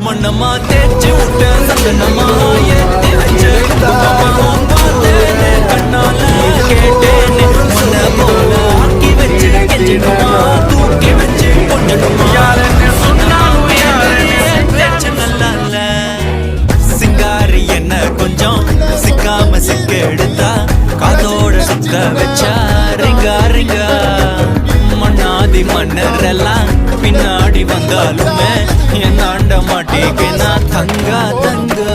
மண்ணமா தேய்ச்சி விட்ட சந்தனமா ஏத்தி வச்ச பார்த்தேனே கண்ணால கேட்டேனே உன்னை போல ஆக்கி வச்சு கெஞ்சிடுமா தூக்கி வச்சு கொஞ்சடுமா யாருன்னு சொன்னாலும் யாருன்னு நல்லா இல்ல சிங்காரி என்ன கொஞ்சம் சிக்காம சிக்க எடுத்தா காதோட சுத்த வச்சா ரிங்கா ரிங்கா மண்ணாதி மன்னரெல்லாம் பின்னாடி வந்தாலுமே என் ஆண்ட மாட்டேங்க நான் தங்கா தங்கா